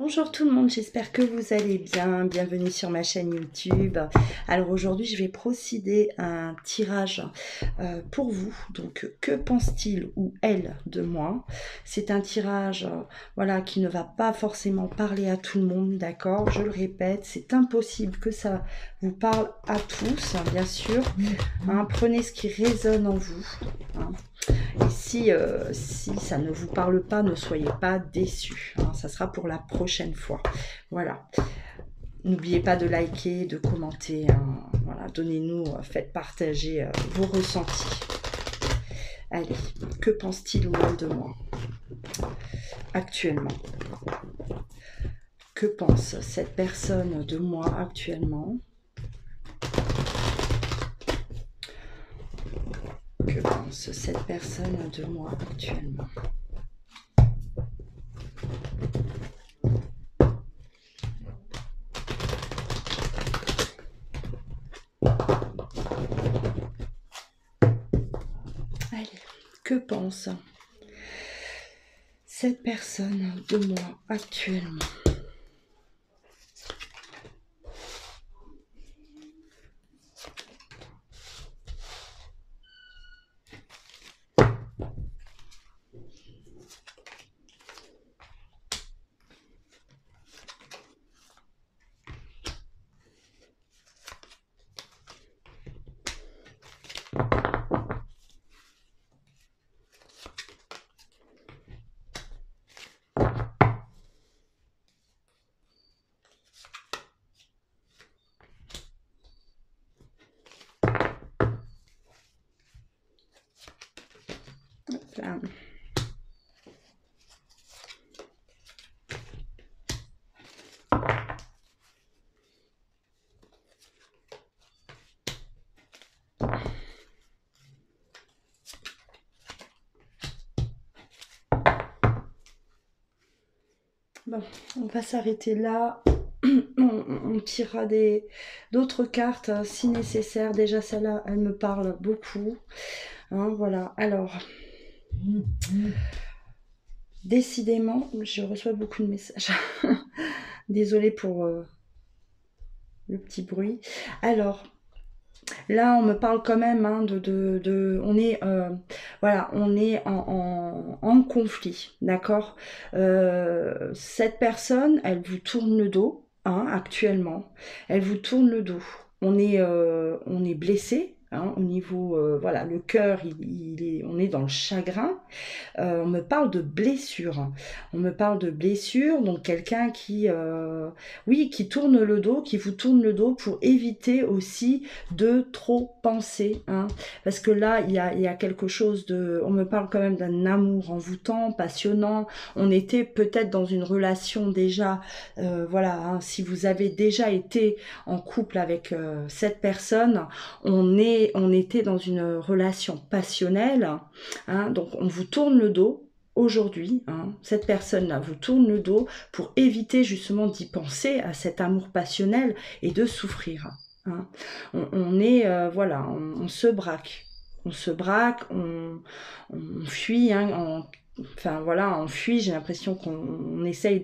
Bonjour tout le monde, j'espère que vous allez bien. Bienvenue sur ma chaîne YouTube. Alors aujourd'hui, je vais procéder à un tirage pour vous. Donc, que pense-t-il ou elle de moi? C'est un tirage voilà, qui ne va pas forcément parler à tout le monde, d'accord? Je le répète, c'est impossible que ça vous parle à tous, hein, bien sûr. Hein, prenez ce qui résonne en vous. Hein. Et si ça ne vous parle pas, ne soyez pas déçus. Hein, ça sera pour la prochaine fois. Voilà. N'oubliez pas de liker, de commenter. Hein, voilà. Donnez-nous, faites partager vos ressentis. Allez, que pense-t-il ou elle de moi actuellement? Que pense cette personne de moi actuellement? Que pense cette personne de moi actuellement? Allez, que pense cette personne de moi actuellement? Enfin, bon, on va s'arrêter là. On tirera d'autres cartes si nécessaire. Déjà, celle-là, elle me parle beaucoup. Hein, voilà. Alors, décidément, je reçois beaucoup de messages. Désolée pour le petit bruit. Alors, là, on me parle quand même hein, on est, voilà, on est en conflit, d'accord. Cette personne, elle vous tourne le dos, hein, actuellement. Elle vous tourne le dos. On est blessé. Hein, au niveau, voilà, le cœur, on est dans le chagrin. On me parle de blessure. On me parle de blessure, donc quelqu'un oui, qui tourne le dos, qui vous tourne le dos pour éviter aussi de trop penser. Hein. Parce que là, il y a quelque chose de... On me parle quand même d'un amour envoûtant, passionnant. On était peut-être dans une relation déjà, voilà, hein, si vous avez déjà été en couple avec cette personne, on était dans une relation passionnelle. Hein, donc on vous tourne le dos aujourd'hui, hein, cette personne-là vous tourne le dos pour éviter justement d'y penser à cet amour passionnel et de souffrir. Hein. On est, voilà, on se braque. On se braque, on fuit, hein, enfin voilà, on fuit, j'ai l'impression qu'on essaye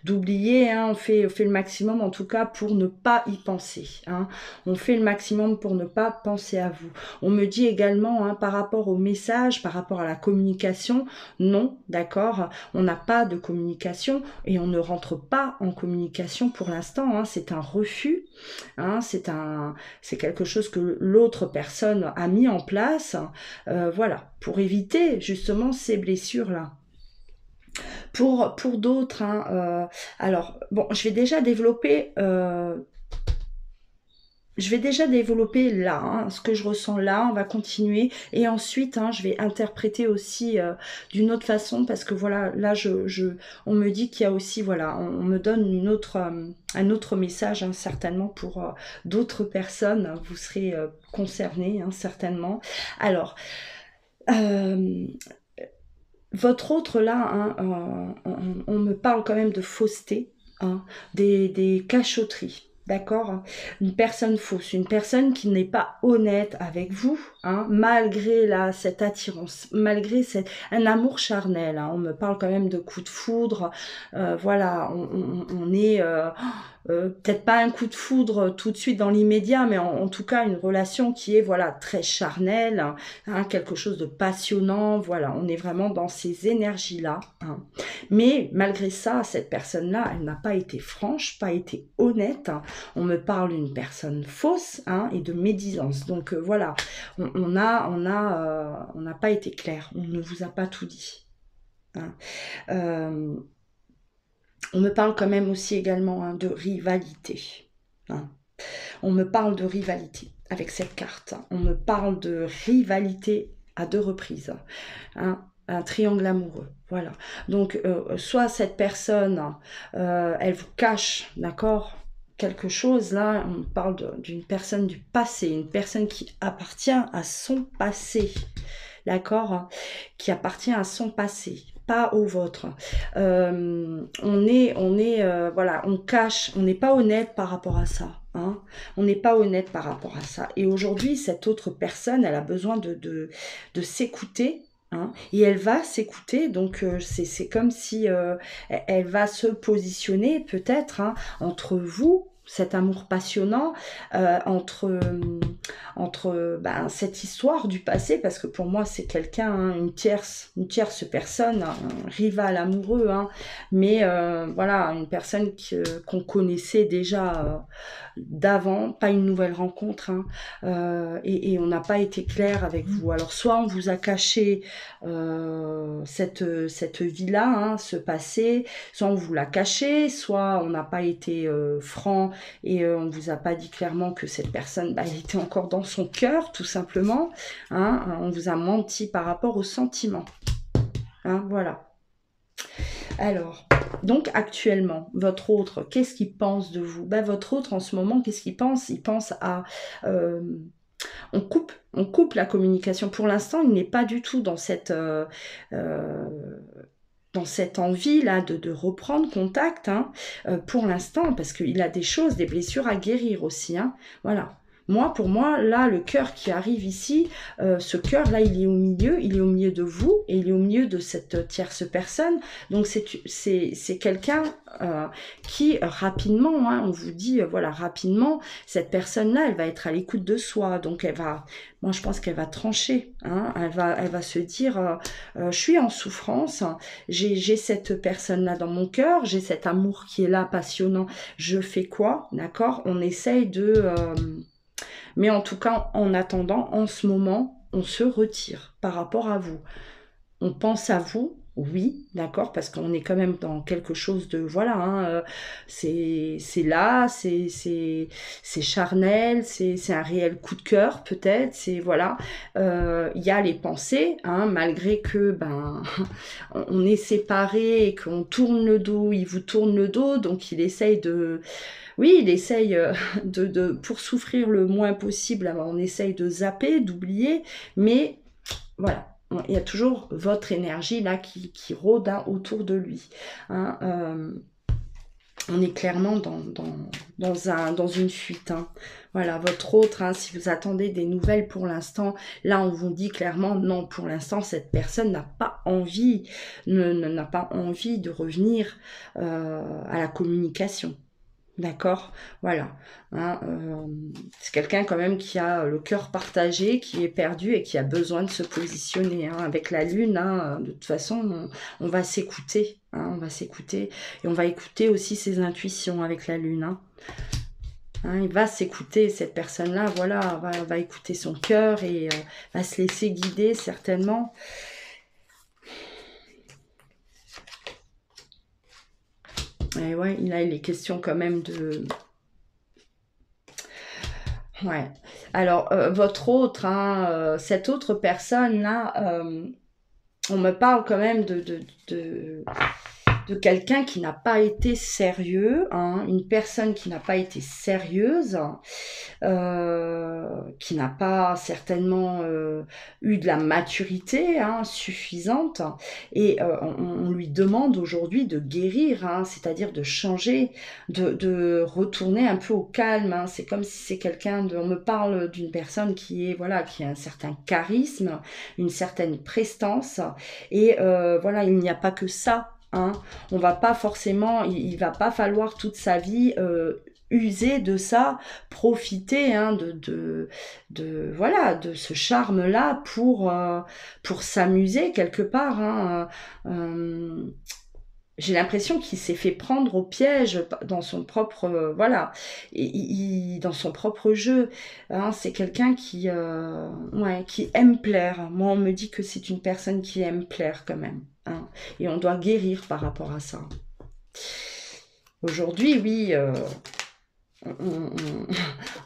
d'oublier, hein, on fait le maximum en tout cas pour ne pas y penser. Hein. On fait le maximum pour ne pas penser à vous. On me dit également hein, par rapport au message, par rapport à la communication, non, d'accord, on n'a pas de communication et on ne rentre pas en communication pour l'instant, hein, c'est un refus, hein, c'est quelque chose que l'autre personne a mis en place, voilà, pour éviter justement ces blessures-là. Pour d'autres, hein, alors, bon, je vais déjà développer là, hein, ce que je ressens là, on va continuer et ensuite hein, je vais interpréter aussi d'une autre façon parce que voilà, là on me dit qu'il y a aussi, voilà, on me donne un autre message hein, certainement pour d'autres personnes, vous serez concernés hein, certainement. Alors, euh, votre autre là, hein, on me parle quand même de fausseté, hein, des cachotteries. d'accord? Une personne fausse, une personne qui n'est pas honnête avec vous, hein, malgré là, cette attirance, malgré un amour charnel, hein, on me parle quand même de coup de foudre, voilà, on est... peut-être pas un coup de foudre tout de suite dans l'immédiat, mais en tout cas une relation qui est voilà très charnelle, hein, quelque chose de passionnant, voilà, on est vraiment dans ces énergies-là. Hein. Mais malgré ça, cette personne-là, elle n'a pas été franche, pas été honnête. Hein. On me parle d'une personne fausse, hein, et de médisance. Donc voilà, on n'a pas été clair, on ne vous a pas tout dit. Hein. On me parle quand même aussi également, hein, de rivalité. Hein. On me parle de rivalité avec cette carte. On me parle de rivalité à 2 reprises. Hein. Un triangle amoureux. Voilà. Donc, soit cette personne, elle vous cache, d'accord, quelque chose. Là, on parle d'une personne du passé, une personne qui appartient à son passé. D'accord, qui appartient à son passé, pas au vôtre. Voilà, on cache, on n'est pas honnête par rapport à ça. Hein. On n'est pas honnête par rapport à ça. Et aujourd'hui, cette autre personne, elle a besoin de s'écouter. Hein, et elle va s'écouter, donc c'est comme si elle va se positionner peut-être, hein, entre vous, cet amour passionnant, entre cette histoire du passé, parce que pour moi c'est quelqu'un, hein, une tierce personne, un rival amoureux, hein, mais voilà, une personne qu'on connaissait déjà d'avant, pas une nouvelle rencontre, hein, et on n'a pas été clair avec vous. Alors soit on vous a caché cette vie-là, hein, ce passé, soit on vous l'a caché, soit on n'a pas été franc et on vous a pas dit clairement que cette personne, elle était encore dans son cœur, tout simplement. Hein, on vous a menti par rapport aux sentiments. Hein, voilà. Alors, donc actuellement, votre autre, qu'est-ce qu'il pense de vous? Votre autre en ce moment, qu'est-ce qu'il pense? Il pense à... on coupe la communication. Pour l'instant, il n'est pas du tout dans cette envie-là de reprendre contact, hein, pour l'instant, parce qu'il a des choses, des blessures à guérir aussi. Hein, voilà. Pour moi, là, le cœur qui arrive ici, ce cœur-là, il est au milieu de vous, et il est au milieu de cette tierce personne. Donc, c'est quelqu'un qui, rapidement, hein, on vous dit, voilà, rapidement, cette personne-là, elle va être à l'écoute de soi. Donc, moi, je pense qu'elle va trancher. Hein, elle va se dire, je suis en souffrance, j'ai cette personne-là dans mon cœur, j'ai cet amour qui est là, passionnant. Je fais quoi? D'accord? On essaye de... mais en tout cas, en attendant, en ce moment, on se retire par rapport à vous. On pense à vous, oui, d'accord, parce qu'on est quand même dans quelque chose de... Voilà, hein, c'est là, c'est charnel, c'est un réel coup de cœur, peut-être, c'est... Voilà, il y a les pensées, hein, malgré que, on est séparés et qu'on tourne le dos, il vous tourne le dos, donc il essaye de... Oui, il essaye pour souffrir le moins possible, on essaye de zapper, d'oublier, mais voilà, il y a toujours votre énergie là qui rôde, hein, autour de lui. Hein, on est clairement dans une fuite. Hein. Voilà, votre autre, hein, si vous attendez des nouvelles pour l'instant, là on vous dit clairement non, pour l'instant cette personne n'a pas envie, n'a pas envie de revenir à la communication. D'accord, voilà. Hein, c'est quelqu'un quand même qui a le cœur partagé, qui est perdu et qui a besoin de se positionner. Hein. Avec la lune, hein, de toute façon, on va s'écouter. Hein, on va s'écouter et on va écouter aussi ses intuitions avec la lune. Hein. Hein, il va s'écouter, cette personne-là, voilà, va écouter son cœur et va se laisser guider certainement. Et ouais, là, il est question quand même de... Ouais. Alors, votre autre, hein, cette autre personne-là, on me parle quand même de de quelqu'un qui n'a pas été sérieux, hein, une personne qui n'a pas été sérieuse, qui n'a pas certainement eu de la maturité hein, suffisante, et on lui demande aujourd'hui de guérir, hein, c'est-à-dire de changer, de retourner un peu au calme. Hein. C'est comme si c'est quelqu'un on me parle d'une personne qui est voilà, qui a un certain charisme, une certaine prestance, et voilà, il n'y a pas que ça. Hein. On va pas forcément, il va pas falloir toute sa vie user de ça, profiter hein, voilà, de ce charme-là pour s'amuser quelque part. Hein. J'ai l'impression qu'il s'est fait prendre au piège dans son propre voilà dans son propre jeu hein, c'est quelqu'un ouais, qui aime plaire. Moi on me dit que c'est une personne qui aime plaire quand même hein, et on doit guérir par rapport à ça aujourd'hui. Oui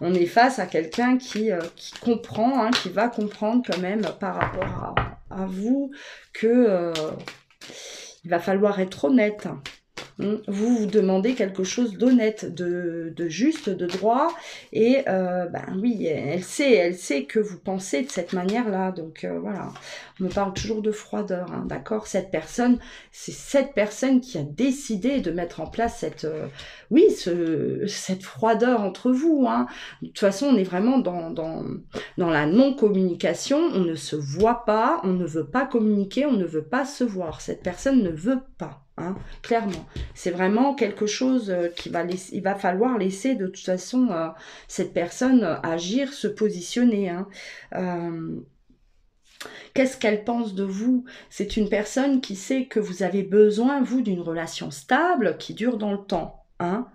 on est face à quelqu'un qui comprend hein, qui va comprendre quand même par rapport à vous que il va falloir être honnête. Vous demandez quelque chose d'honnête, de juste, de droit, et ben oui, elle sait que vous pensez de cette manière-là, donc voilà, on me parle toujours de froideur, hein, d'accord. Cette personne, c'est cette personne qui a décidé de mettre en place cette, cette froideur entre vous, hein. De toute façon, on est vraiment dans la non-communication, on ne se voit pas, on ne veut pas communiquer, on ne veut pas se voir, cette personne ne veut pas. Hein, clairement, c'est vraiment quelque chose il va falloir laisser de toute façon cette personne agir, se positionner. Hein. Qu'est-ce qu'elle pense de vous? C'est une personne qui sait que vous avez besoin, vous, d'une relation stable qui dure dans le temps. Hein.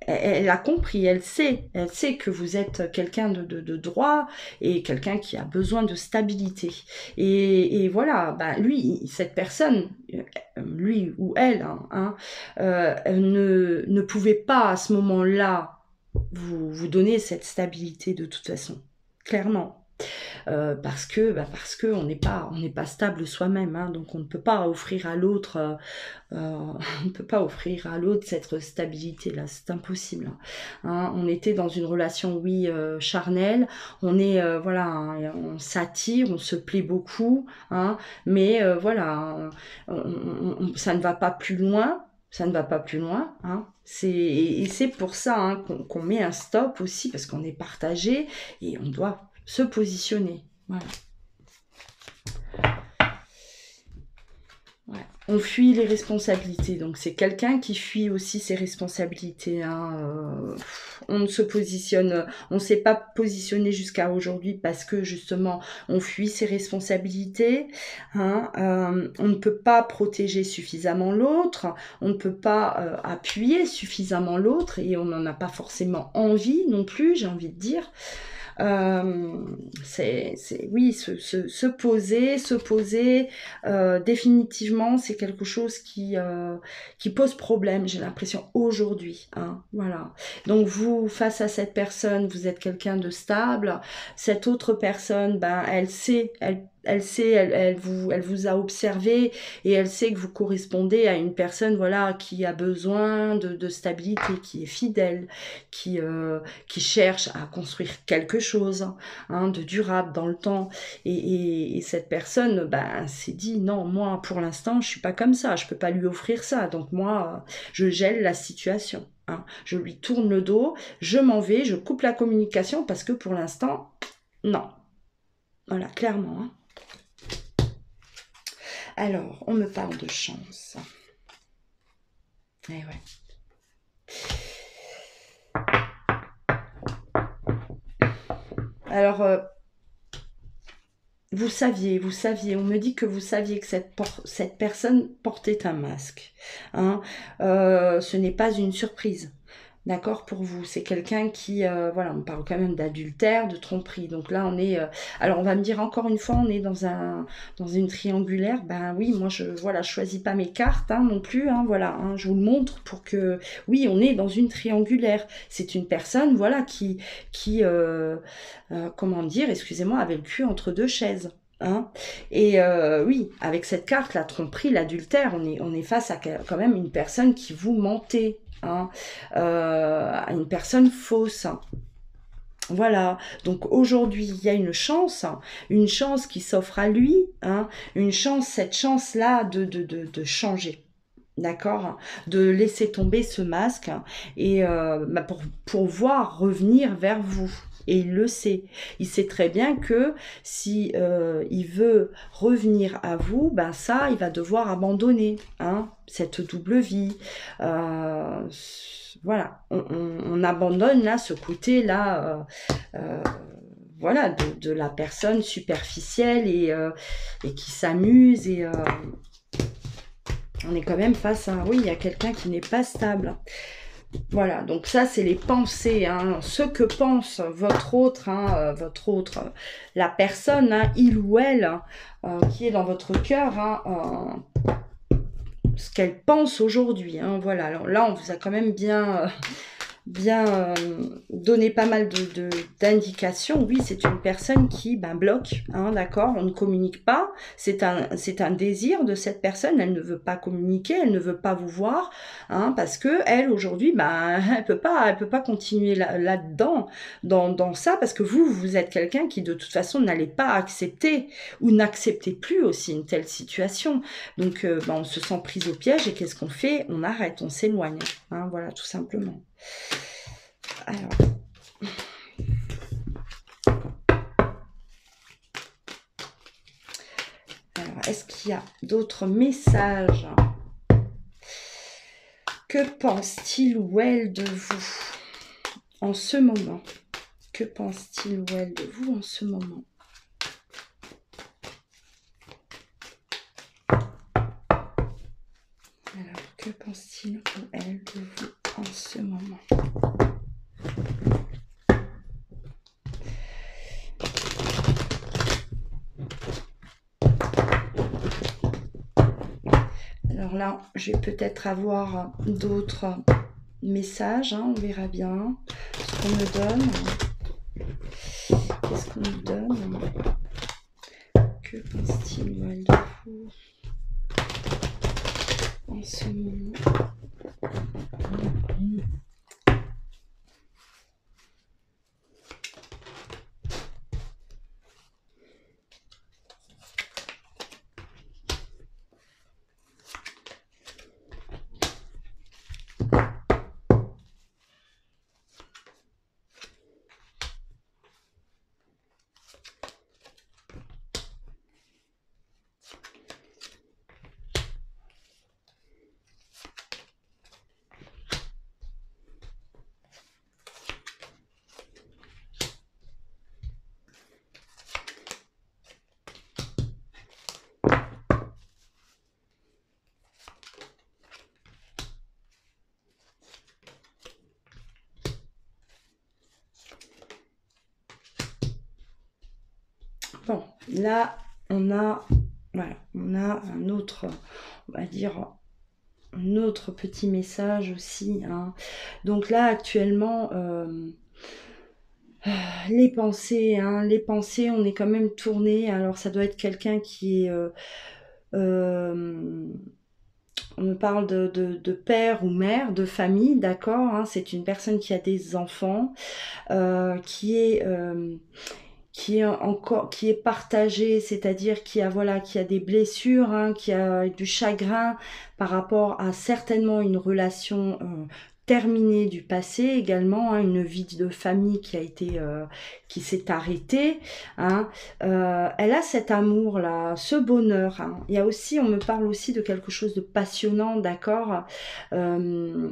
Elle a compris, elle sait que vous êtes quelqu'un de droit et quelqu'un qui a besoin de stabilité. Et voilà, bah lui, cette personne, lui ou elle, ne pouvait pas à ce moment-là vous donner cette stabilité de toute façon, clairement. Parce que on n'est pas stable soi-même, hein, donc on ne peut pas offrir à l'autre cette stabilité là, c'est impossible. Hein. On était dans une relation charnelle, on est voilà, hein, on s'attire, on se plaît beaucoup, hein, mais voilà, ça ne va pas plus loin. Ça ne va pas plus loin, hein. C'est pour ça hein, qu'on met un stop aussi, parce qu'on est partagé et on doit se positionner. Voilà. Ouais. On fuit les responsabilités, donc c'est quelqu'un qui fuit aussi ses responsabilités. Hein. On ne se positionne, on ne s'est pas positionné jusqu'à aujourd'hui parce que justement on fuit ses responsabilités. Hein. On ne peut pas protéger suffisamment l'autre, on ne peut pas appuyer suffisamment l'autre et on n'en a pas forcément envie non plus, j'ai envie de dire. Se poser définitivement c'est quelque chose qui pose problème, j'ai l'impression aujourd'hui, hein, voilà. Donc vous, face à cette personne, vous êtes quelqu'un de stable, cette autre personne, ben elle sait, elle vous a observé et elle sait que vous correspondez à une personne voilà qui a besoin de stabilité, qui est fidèle, qui cherche à construire quelque chose hein, de durable dans le temps. Et cette personne s'est dit non, moi pour l'instant je suis pas comme ça, je peux pas lui offrir ça, donc moi je gèle la situation. Hein. Je lui tourne le dos, je m'en vais, je coupe la communication parce que pour l'instant non. Voilà, clairement. Hein. Alors, on me parle de chance. Eh ouais. Alors, vous saviez, on me dit que vous saviez que cette personne portait un masque. Hein. Ce n'est pas une surprise. D'accord, pour vous, c'est quelqu'un qui, voilà, on parle quand même d'adultère, de tromperie. Donc là, on est, alors on va me dire encore une fois, on est dans une triangulaire. Ben oui, moi je choisis pas mes cartes hein, non plus. Hein, voilà, hein, je vous le montre pour que, oui, on est dans une triangulaire. C'est une personne, voilà, qui comment dire, excusez-moi, avait le cul entre deux chaises. Hein. Et oui, avec cette carte, la tromperie, l'adultère, on est face à quand même une personne qui vous mentait, hein, à une personne fausse. Voilà, donc aujourd'hui, il y a une chance qui s'offre à lui, hein, une chance, cette chance-là de changer. D'accord, de laisser tomber ce masque et bah, pour pouvoir revenir vers vous. Et il le sait. Il sait très bien que si il veut revenir à vous, ben ça, il va devoir abandonner, hein, cette double vie. Euh, voilà, on abandonne là ce côté-là, voilà, de la personne superficielle et qui s'amuse et on est quand même face à, oui, il y a quelqu'un qui n'est pas stable. Voilà, donc ça, c'est les pensées, hein, ce que pense votre autre, la personne, hein, il ou elle, qui est dans votre cœur, hein, ce qu'elle pense aujourd'hui. Hein, voilà, alors là, on vous a quand même bien donné pas mal d'indications. Oui, c'est une personne qui bloque, hein, d'accord, on ne communique pas. C'est un désir de cette personne. Elle ne veut pas communiquer, elle ne veut pas vous voir, hein, parce que elle aujourd'hui, elle peut pas continuer là-dedans, dans ça, parce que vous êtes quelqu'un qui de toute façon n'allez pas accepter ou n'acceptez plus aussi une telle situation. Donc, on se sent prise au piège et qu'est-ce qu'on fait? On arrête, on s'éloigne, hein, voilà, tout simplement. Alors, est-ce qu'il y a d'autres messages? Que pense-t-il ou elle de vous en ce moment? Que pense-t-il ou elle de vous en ce moment? Alors, que pense-t-il ou elle de vous en ce moment? Alors là, je vais peut-être avoir d'autres messages, hein, on verra bien ce qu'on me donne. Qu'est-ce qu'on me donne? Que pense-t-il ou elle de vous en ce moment? Bon, là, voilà, on a un autre, on va dire, un autre petit message aussi. Hein. Donc là, actuellement, les pensées, on est quand même tourné. Alors, ça doit être quelqu'un qui est... euh, on me parle de père ou mère, de famille, d'accord, hein, c'est une personne qui a des enfants, qui est partagé, c'est-à-dire qui a des blessures, hein, qui a du chagrin par rapport à certainement une relation terminée du passé également, hein, une vie de famille qui s'est arrêtée, hein. Elle a cet amour là, ce bonheur, hein. Il y a aussi, on me parle aussi de quelque chose de passionnant, d'accord. Euh,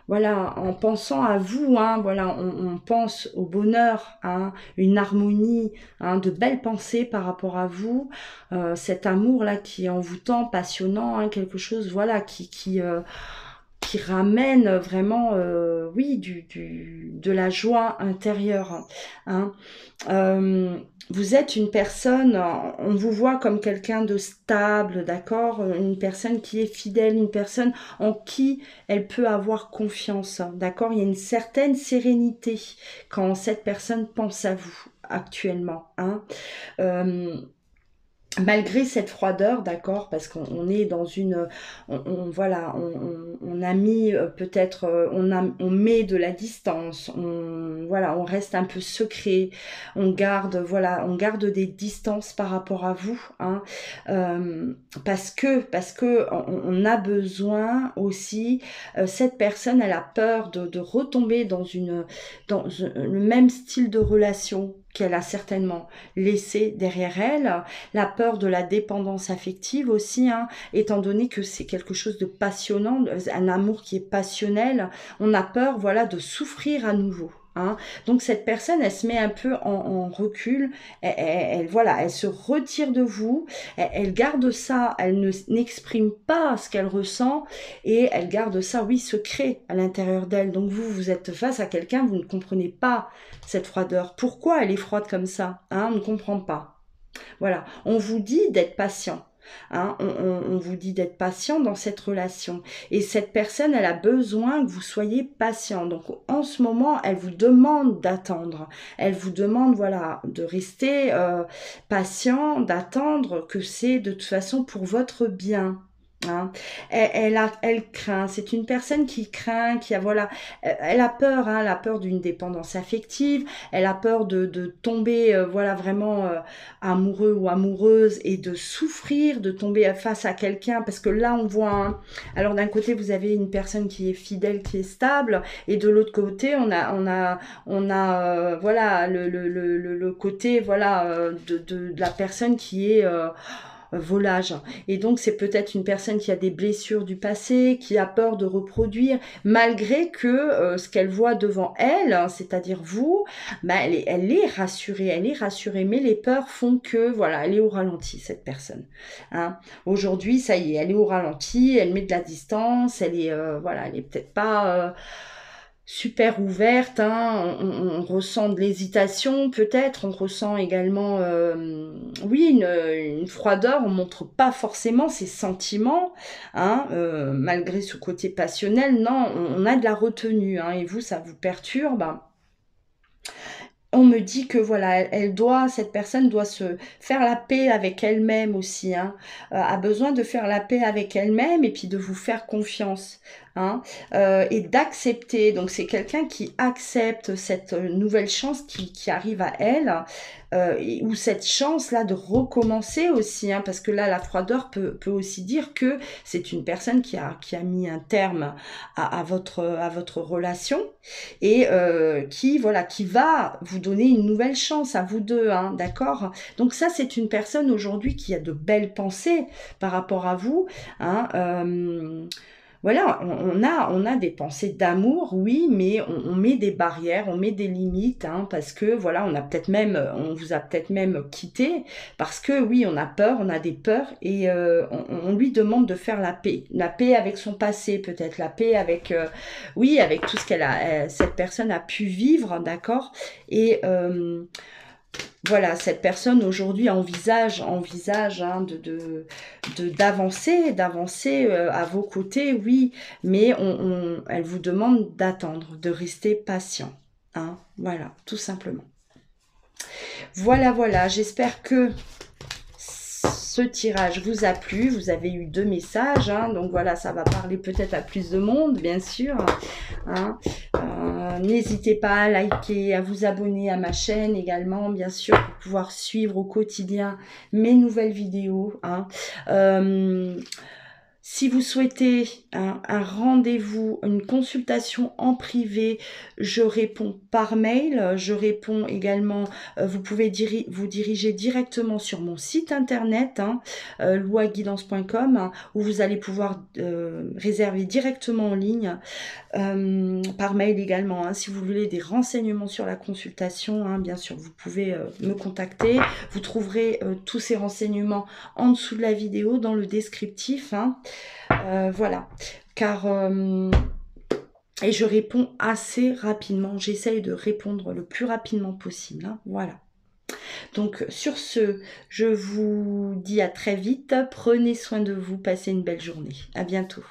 voilà, en pensant à vous, hein, voilà, on pense au bonheur, hein, une harmonie, hein, de belles pensées par rapport à vous, cet amour-là qui est envoûtant, passionnant, hein, quelque chose, voilà, qui ramène vraiment, oui, de la joie intérieure. Hein. Vous êtes une personne, on vous voit comme quelqu'un de stable, d'accord? Une personne qui est fidèle, une personne en qui elle peut avoir confiance, d'accord? Il y a une certaine sérénité quand cette personne pense à vous actuellement. Hein. Euh, malgré cette froideur, d'accord, parce qu'on est dans une, voilà, on a mis peut-être, on met de la distance, voilà, on reste un peu secret, on garde, voilà, on garde des distances par rapport à vous, hein, parce que on a besoin aussi, cette personne, elle a peur de retomber dans le même style de relation qu'elle a certainement laissé derrière elle, la peur de la dépendance affective aussi, hein, étant donné que c'est quelque chose de passionnant, un amour qui est passionnel, on a peur, voilà, de souffrir à nouveau. Hein. Donc cette personne, elle se met un peu en recul, voilà, elle se retire de vous, elle garde ça, elle n'exprime pas ce qu'elle ressent et elle garde ça, oui, secret à l'intérieur d'elle. Donc vous êtes face à quelqu'un, vous ne comprenez pas cette froideur. Pourquoi elle est froide comme ça, hein, on ne comprend pas. Voilà, on vous dit d'être patient. Hein, on vous dit d'être patient dans cette relation. Et cette personne, elle a besoin que vous soyez patient. Donc en ce moment, elle vous demande d'attendre. Elle vous demande, voilà, de rester patient, d'attendre, que c'est de toute façon pour votre bien. Hein. Elle craint, c'est une personne qui craint, qui a, voilà, elle a peur, hein, elle a peur d'une dépendance affective, elle a peur de tomber, voilà, vraiment amoureux ou amoureuse et de souffrir, de tomber face à quelqu'un, parce que là on voit, hein, alors d'un côté vous avez une personne qui est fidèle, qui est stable, et de l'autre côté on a voilà, le côté, voilà, de la personne qui est volage. Et donc c'est peut-être une personne qui a des blessures du passé, qui a peur de reproduire, malgré que ce qu'elle voit devant elle, hein, c'est-à-dire vous, bah, elle est rassurée, mais les peurs font que, voilà, elle est au ralenti, cette personne. Hein. Aujourd'hui, ça y est, elle est au ralenti, elle met de la distance, elle est, voilà, elle est peut-être pas super ouverte, hein. On ressent de l'hésitation peut-être, on ressent également, oui, une froideur, on montre pas forcément ses sentiments, hein, malgré ce côté passionnel, non, on a de la retenue, hein, et vous, ça vous perturbe. On me dit que voilà, cette personne doit se faire la paix avec elle-même aussi, hein, a besoin de faire la paix avec elle-même et puis de vous faire confiance, hein, et d'accepter. Donc c'est quelqu'un qui accepte cette nouvelle chance qui arrive à elle, ou cette chance-là de recommencer aussi, hein, parce que là, la froideur peut aussi dire que c'est une personne qui a mis un terme à votre relation et voilà, qui va vous donner une nouvelle chance à vous deux, hein, d'accord? Donc ça, c'est une personne aujourd'hui qui a de belles pensées par rapport à vous, hein, voilà, on a des pensées d'amour, oui, mais on met des barrières, on met des limites, hein, parce que voilà, on vous a peut-être même quitté, parce que oui, on a peur, on a des peurs, et on lui demande de faire la paix avec son passé, peut-être, la paix avec, oui, avec tout ce cette personne a pu vivre, d'accord, et voilà, cette personne aujourd'hui envisage, hein, d'avancer à vos côtés, oui, mais elle vous demande d'attendre, de rester patient, hein, voilà, tout simplement. Voilà, voilà, j'espère que ce tirage vous a plu, vous avez eu 2 messages, hein, donc voilà, ça va parler peut-être à plus de monde, bien sûr, hein. N'hésitez pas à liker, à vous abonner à ma chaîne également, bien sûr, pour pouvoir suivre au quotidien mes nouvelles vidéos, hein. Si vous souhaitez un rendez-vous, une consultation en privé, je réponds par mail. Je réponds également, vous pouvez vous diriger directement sur mon site internet, hein, louaguidance.com, hein, où vous allez pouvoir réserver directement en ligne, par mail également. Hein, si vous voulez des renseignements sur la consultation, hein, bien sûr, vous pouvez me contacter. Vous trouverez tous ces renseignements en dessous de la vidéo, dans le descriptif. Hein. Voilà, car et je réponds assez rapidement, j'essaye de répondre le plus rapidement possible, hein, voilà. Donc sur ce, je vous dis à très vite, prenez soin de vous, passez une belle journée, à bientôt.